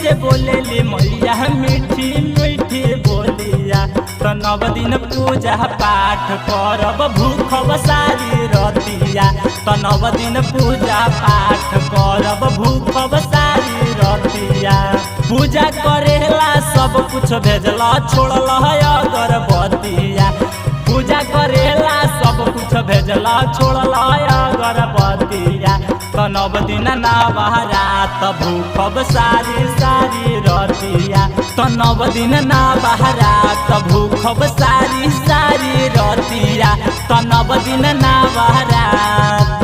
से बोलेली मैया मीठी मीठी बोलिया। तो 9 दिन पूजा पाठ करब भूखब सारी रतिया। तो 9 दिन पूजा पाठ करब भूखब सारी रतिया। पूजा करेला सब कुछ भेजला छोड़ला अगरबत्तिया। पूजा करेला सब कुछ भेजला छोड़ला अगरबत्तिया। तो 9 दिन नवरात भूखब सारी सारी रतिया। तो 9 दिन नवरात भूखब सारी सारी रतिया। तो 9 दिन नवरात।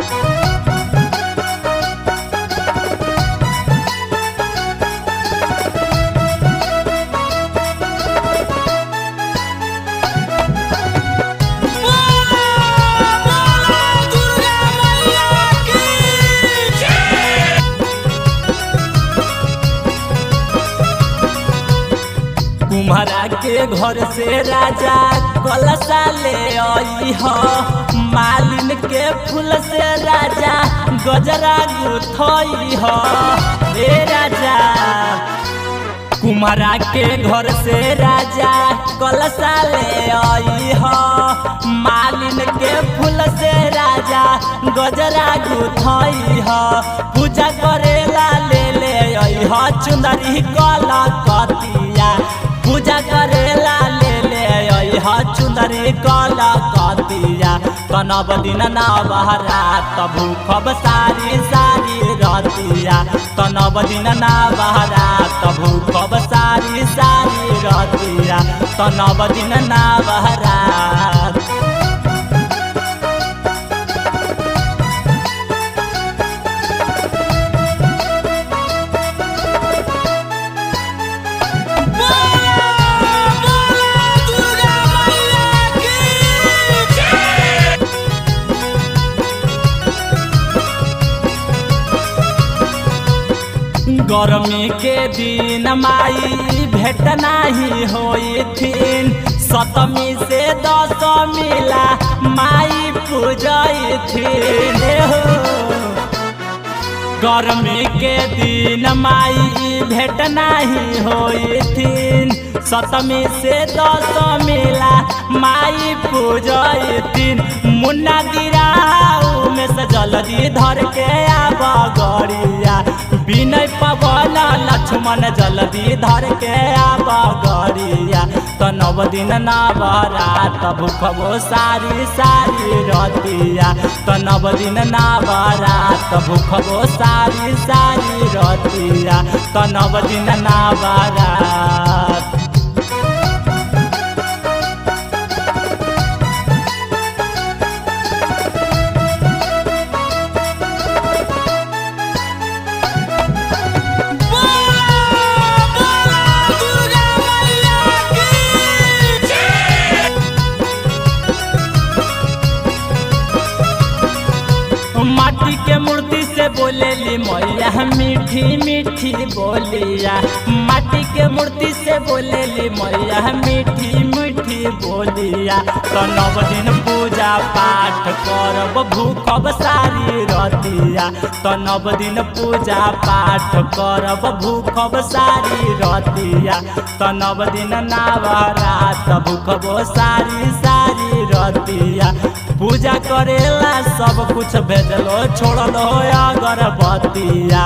कुम्हारा के घर से राजा कलशा ले आई हो। मालिन के फूल से राजा गजरा गुथई हो। ए राजा कुम्हारा के घर से राजा कलशा ले आई हो। मालिन के फूल से राजा गजरा गुथई हो। पूजा करेला ले आई हो चुंदरी कलकतिया। पूजा करेला ले आई हो चुंदरी कलकतिया। तो 9 दिन नवरात भूखब सारी सारी रतिया। तो 9 दिन नवरात भूखब सारी सारी रतिया। तो 9 दिन नवरात। गर्मी के दिन माई भेट नहीं होई थीन। 7वीं से 10वीं ला माई पूजई थीन। गर्मी के दिन माई भेट नहीं होई थीन। 7वीं से 10वीं ला माई पूजई थीन। मुन्ना गिराऊ में से जल्दी धर के आब गड़िया। विनय पवन लक्ष्मण जल्दी धर के आब गड़िया। तो 9 दिन नवरात भूखबो सारी सारी रतिया। तो 9 दिन नवरात भूखबो सारी सारी रतिया। तो 9 दिन नवरात। माटी के मूर्ति से बोलेली मैया मीठी मीठी बोलिया। माटी के मूर्ति से बोलेली मैया मीठी मीठी बोलिया। तो 9 दिन पूजा पाठ करब भूखब सारी रतिया। तो 9 दिन पूजा पाठ करब भूखब सारी रतिया। तो 9 दिन नवरात भूखबो सारी सारी रतिया। पूजा करेला सब कुछ भेजलो छोड़लो अगरबत्तिया।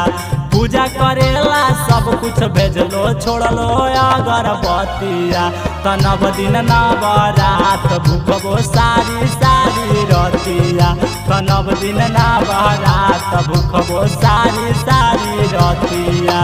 पूजा करेला सब कुछ भेजलो छोड़लो अगरबत्तिया। तो 9 दिन नवरात भूखबो सारी सारी रतिया। तो 9 दिन नवरात भूखबो सारी सारी रतिया।